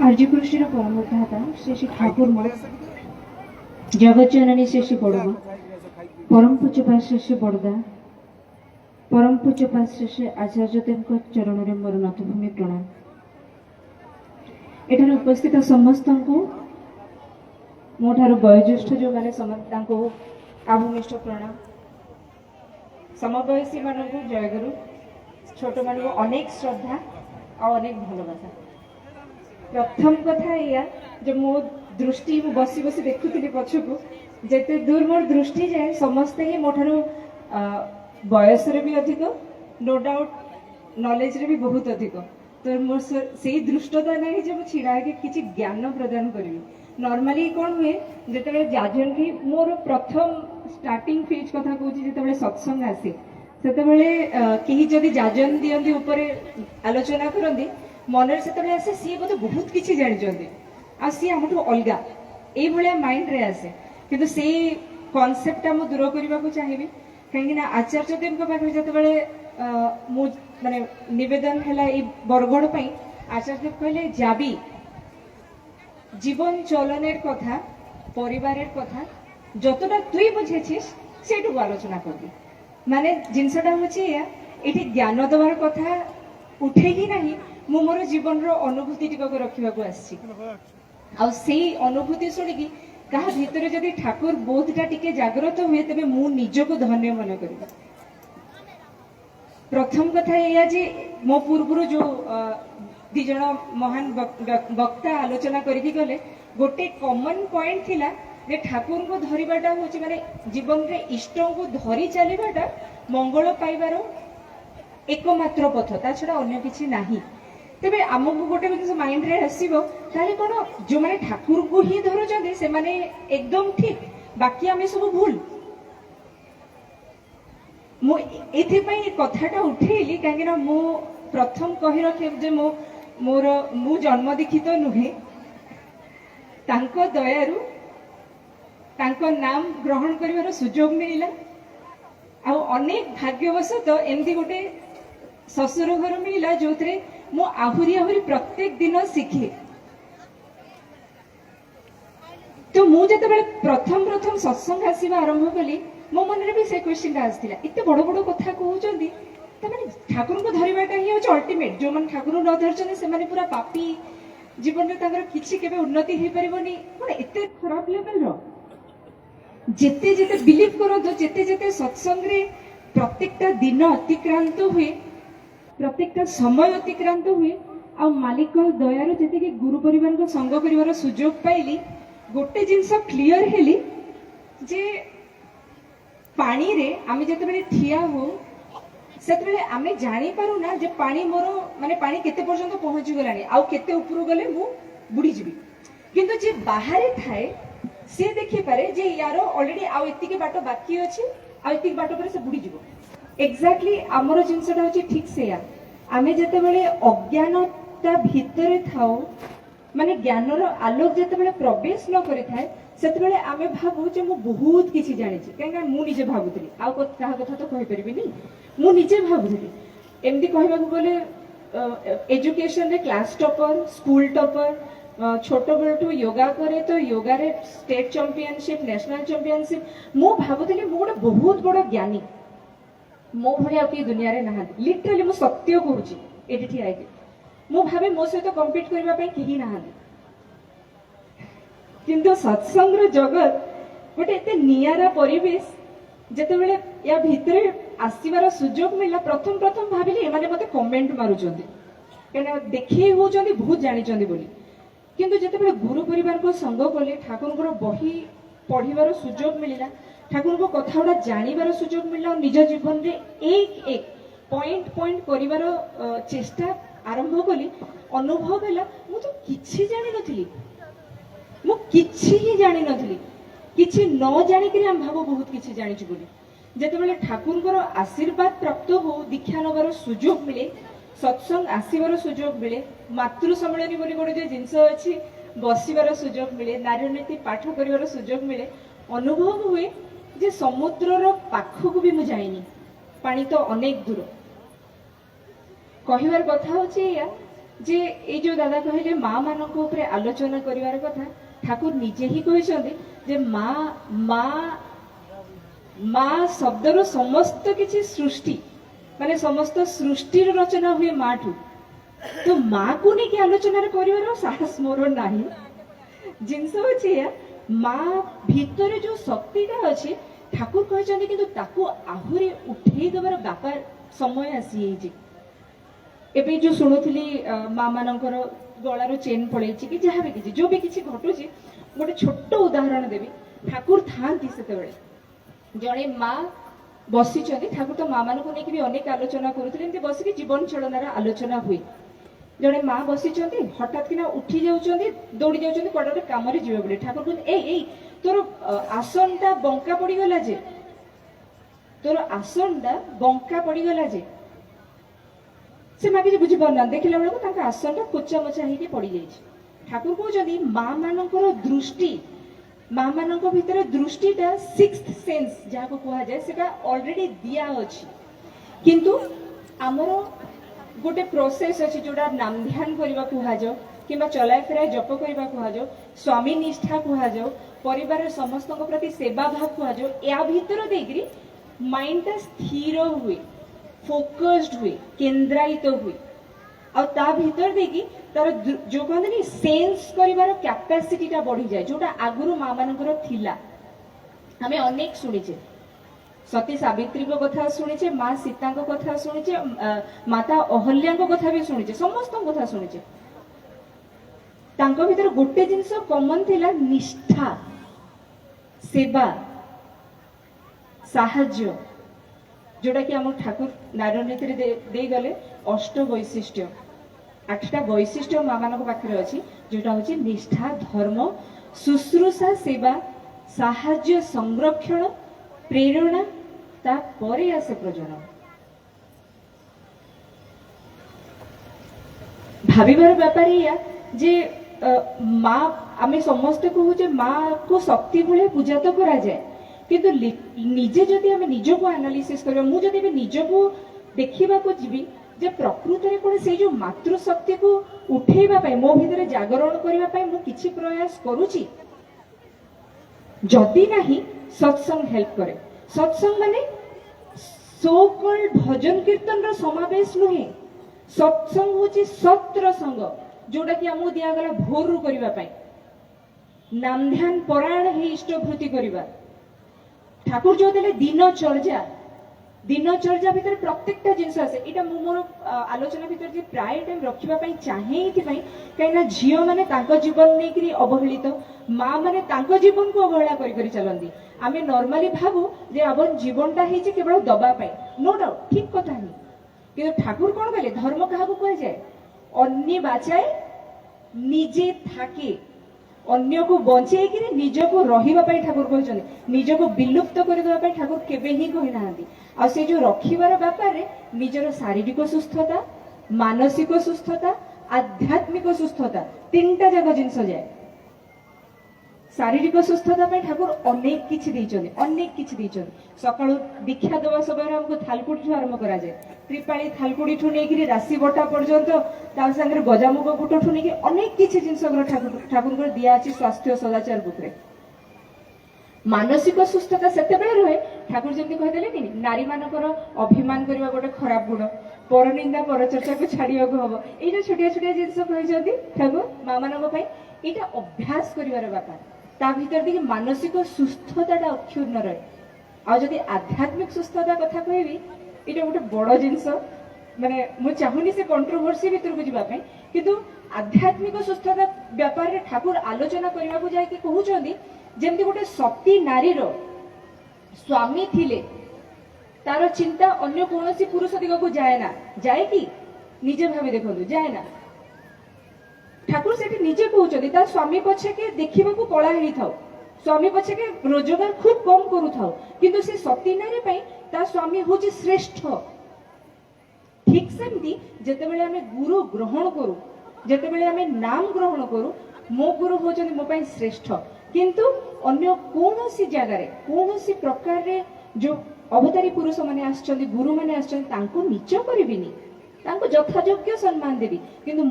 आर्यकृष्ण परमोद्धाता श्री श्री ठाकुर जगत जननी श्री श्री बड़ुआ परम पूज्यपा श्री श्री बड़दा परम पूज्यपा श्री श्री आचार्य देव चरण में मोर नतभूमि प्रणाम। एठार उपस्थित समस्त मोठार वयोज्येष्ठ जो मैंने समस्त आभूमिष्ठ प्रणाम। समवयसी मान जयगुरु, छोट मान अनेक श्रद्धा और अनेक भलबासा। प्रथम कथा या जो मो दृष्टि मु बसी बसी देखुली पछकू जेते दूर मोर दृष्टि जाए समस्ते ही मोठारू बयस भी अधिक, नो डाउट नॉलेज रे भी बहुत अधिक। तो मोर से दृष्टता नहीं जो छिड़ा के किसी ज्ञान प्रदान करी। नॉर्मली कौन हुए जिते जाजन की मोर प्रथम स्टार्टिंग फेज कथा कहूँ जिते सत्संग आसे से कहीं जदि जाजन दियंती उपरे आलोचना करती मन से आसे सी बोधे बहुत किसी जानी आ सी आम अलगा ये माइंड रे आसे किंतु से कॉन्सेप्ट मु दूर करने को चाहिए कहीं आचार्य देव पाखे जो माने निवेदन है बरगढ़ आचार्य देव कहले जाबी जीवन चलनेर कथा परिवारेर कथा जतटा तुई बुझेछिस सेटू आलोचना करबी। माने जिनसटा होछि एठी ज्ञान देवार कथा उठे ही नहीं मु मोर जीवन रो अनुभूति टिकक रखिबा को आछि आ सेई अनुभूति सुनिकी कहा भितर जदि ठाकुर बोधटा टिके जागृत हुए तबे मु निजको धन्य मन करिबा। प्रथम कथा या जे मो पूर्व जो दी जन महान वक्ता आलोचना करके गले गोटे कॉमन पॉइंट थिला जे ठाकुर को धरिबाटा होची माने जीवन रे इष्ट को धरी चलीबाटा मंगल पाइबार एकमात्र पथ, ता छडा अन्य किछि नाही। तेबे आमको गोटे जिनिस माइंड रे आसीबो ताले कोन जो माने ठाकुर को ही धरुचंदे से माने एकदम ठीक, बाकी आमे सब भूल। मो एथि पई कथाटा उठेली काहे ना मो प्रथम कहि रखे जे मोर मु जन्म दीक्षित नुहे तांको दयारु तांको नाम ग्रहण करिवार सुजोग मिलिला आ अनेक भाग्यवशत एमती गोटे ससुर घर मिलिला जो मु आहुरी आहुरी प्रत्येक दिन शिखे। तो मु जते प्रथम प्रथम सत्संग आसीबा आरंभ कली मो मन रे भी से क्वेश्चन आसथिला इते बड़ बड़ कथा कहउचंदी तमाने ठाकुर को धरिबाटा ही होच अल्टीमेट। जो मन ठाकुर न धरचने से माने पूरा पापी जीवन में ताकर किछि केबे उन्नति हे परिबनी माने एते खराब लेवल रो जेते जेते बिलीव करो तो जेते जेते सत्संग रे प्रत्येकटा दिन अतिक्रांत हुए प्रत्येकटा समय अतिक्रांत हुए आ मालिक दयारु जेते कि गुरु परिवार को संग करिवार सुजोग पाइली गोटे जिंस क्लियर हेली जे पानी रे आमे जेते बेले ठिया हो सेतबेले आमे जानि पारू ना जे पानी मोर माने पानी केते पर्यंत पहुंची गलानी आ केते ऊपर गले मु बुडी जिबी किंतु जे बाहर थाए से देखि पारे जे यार ऑलरेडी आ एतिके बाटो बाकी अछि आ एतिके बाटो पर से बुडी जिवो। एक्जेक्टली हमर जिंसटा होची ठीक से या आमे जेते बेले अज्ञानता भितरे थाओ माने ज्ञानर आलोक जेते बेले प्रवेश न करि थाए सेते बेले आमे भाबु जे मु बहुत किछि जानि छी काहे मु निजे भाबुतली आ कहा कथा तो कहि परिबिनी मु निजे भाबुतली एमदी कहबा को बोले एजुकेशन रे क्लास टॉपर स्कूल टॉपर छोट बेलठू योगा करे तो योगा रे स्टेट चैंपियनशिप नेशनल चैंपियनशिप मु भाबुतली मु गोटे बहुत बड़ ज्ञानी मो भरिया की दुनिया रे नहा लिटरली मु सत्य कहूची एठी ठिया है मु भाबे मो सहित कंपीट करबा पई केही नहा किंतु सत्संग रो जगत गोटे एते नियारा परिवेश जेते बेले या भितरे आसीबार सुजोग मिला प्रथम प्रथम भाबिली एमाने मते कमेंट मारुचंदी केना देखि होचंदी बहुत जानि चंदी बोली किंतु जेते बेले गुरु परिवार को संग कले ठाकुर बही पढ़िबार सुजोग मिलिला ठाकुर को कथा उडा जानिबार सुजोग मिलिला निज जीवन रे एक एक पॉइंट पॉइंट करिबार चेष्टा आरंभ कली अनुभव हैला मु तो किछि जानि नथिली मु किछि ही जानि नथिली किछि न जानि कि हम भाबो बहुत किछि जानि छि बोली जेते बेले ठाकुर आशीर्वाद प्राप्त हो दीक्षा नबार सुजोग मिले सत्संग आसीबार सुजोग मिले मातृ सम्मेलन बोली गोटे जो जिनस अच्छी बसिबार सुजोग मिले नारी नीति पाठ करिवार सुजोग मिले अनुभव हुए जे समुद्रर पाखक भी मु जाइनी पानी तो अनेक दूर कहिबार कथा होछि या जे ये जो दादा कहले माँ मान आलोचना करिवार कथा ठाकुर निजे ही कहते जे माँ माँ माँ शब्दर समस्त किसी सृष्टि माने समस्त सृष्टिर रचना हुए माँ ठू तो माँ को नहीं आलोचना कर साहस मोर ना जिनस अच्छे या माँ भितर जो शक्तिटा अच्छे ठाकुर कहते कि ताकू आहुरी उठे देवार व्यापार समय आसी एबे जो शुणुली माँ मानकर गलार चेन पड़े कि जहाँ भी किसी जो भी किसी घटुची गोटे छोट उदाहरण देवी ठाकुर था से जड़े माँ बसी ठाकुर तो माँ मानक नहीं भी अनेक आलोचना करुले बसिक जीवन चलनार आलोचना हुए जड़े माँ बसी हठात कि उठी जाऊँ दौड़ी जाऊँ कड़े कम जी बोले ठाकुर कहते ए तोर आसनटा बंका पड़गला जे तोर आसनटा बंका पड़गला जे से माँ किसी बुझीपार देखला बेलू आसनटा कोचा मोचा हो पड़ जाए ठाकुर कहते माँ मानकर दृष्टि माँ मान भीतर दृष्टिटा सिक्स्थ सेंस जहाँ को कह जाए सेटा ऑलरेडी दिया अछि किंतु आमर गोटे प्रोसेस अच्छी जोड़ा नाम ध्यान करने कहुओ कि चलाए फेराए जप करने कहुओ स्वामी निष्ठा कहुओ परिवार समस्त प्रति सेवा भाव कहुओ या भीतर देकरी माइंडटा स्थिर हुए फोकस्ड हुए केन्द्रायित हुए आ ता भीतर देखी तार जो कहते सेंस करिवार कैपेसिटीटा बढ़ी जाए जोटा आगुरु माँ मानकर थिला हमें अनेक शुणीचे सती सावित्री को कथा शुणीचे माँ सीता को कथा शुणीचे माता अहल्या को कथा भी शुणीचे समस्त कथा शुणीचे तांको भीतर गोटे जिनस कॉमन थिला निष्ठा सेवा साहाज्य जोटा कि आम ठाकुर नारायण नीति दे गले अष्ट वैशिष्ट्य 8टा वैशिष्ट्य माँ मान पाखे अच्छी जोटा हूँ निष्ठा धर्म शुश्रूषा सेवा साहाज्य संरक्षण प्रेरणा तापरे आसे प्रजनन भाविबार व्यापार या जे माँ आम समस्ते कहूचे माँ को शक्ति भाई पूजा तो करा जाए किंतु निजे जदि आम निजको एनालिसिस करबा मु जदि निजको देखिबा को जीवी जे प्रकृत रे कोन से जो मातृशक्ति को उठेबा पाई मो भीतर जागरण करबा पाई मु किछि प्रयास करूची जदि नाही सत्संग हेल्प करे सत्संग माने सो कॉल्ड भजन कीर्तन रो समावेश नुहे सत्संग होची सत्र संग जोटा कि हमु दिया गला भोर रु करबा पाई नाम ध्यान परायण हे इष्टभूति करबा ठाकुर जो देले दिनचर्या भीतर प्रत्येकटा जिनस आसे इटा मु मोर आलोचना भीतर जे प्राय टाइम रखिबा पई चाहे इथिपई काइना झियो माने तांको जीवन नै करी अवहेलित माँ माने तांको जीवन को अवहेला करी करी चलंदी आमे नॉर्मली भाबु जे अपन जीवनटा हेछि केवल दबा पई नो डाउट ठीक कथा नहीं किंतु ठाकुर कोन कहले धर्म काहा को कह जाए अन्य बाचाए निजे थाके अन्य को बंचे निज को रहिबा पई ठाकुर कहछन निज को विलुप्त करदेबा पई ठाकुर केबे ही कहि नाहांती आ से जो रखिबार व्यापार रे निजर शारीरिक सुस्थता मानसिक सुस्थता आध्यात्मिक सुस्थता तीनटा जगह जिनस जाए शारीरिक सुस्थता पे ठाकुर अनेक किछि दैछन अनेक किछि दैछन सकाळु दीक्षा देवा समय हमको थालकुटी आरंभ करा जाए त्रिपाळी थालकुटी ठु नेकिरी राशि बटा पर्यंत ता संगे गजामुग गुट ठु नेकी अनेक किछि जिनस ठाकुर को दिया अछि स्वास्थ्य सदाचार बुक रे मानसिक सुस्थता सेते बेले रहे ठाकुर जेमति कहि देले नि नारी मानकर अभिमान करबा गोटे खराब गुण परनिंदा परचर्चा को छाड़िया को हबो ए जो छोटिया छोटिया जिनस कहि जदी ठाकुर मां मानक पई एटा अभ्यास करिवार व्यापार ता भीतर देखिए मानसिक सुस्थता अक्षुण्ण रहे आ जदि आध्यात्मिक सुस्थता कथा कहबी ये गोटे बड़ जिनस माने मु चाहुनी से कंट्रोवर्सी भीतर को जीवा किंतु आध्यात्मिक सुस्थता व्यापार रे ठाकुर आलोचना करबा को जाय कि कहउचंदी जेमति गोटे सती नारी रो स्वामी थिले तार चिंता अन्य कोनोसी पुरुष दिग को जाए कि निजे भाबे देखो जाए ना ठाकुर से निजे कहते तार स्वामी पछे के देखा कला ही था स्वामी पछे के रोजगार खूब कम करू था किंतु से सती नारी पई तार स्वामी हूँ श्रेष्ठ ठीक सेमती जेते बेले आमे गुरु ग्रहण करू जेते बेले आमे नाम ग्रहण करू मो गुरु होचंदी मो पई श्रेष्ठ किंतु अन्य कोनोसी जगह रे कोनोसी प्रकार रे जो अवतारी पुरुष माने आछंदी गुरु माने आछंदी तांको नीच करबिनी तांको यथायोग्य सम्मान देबी किंतु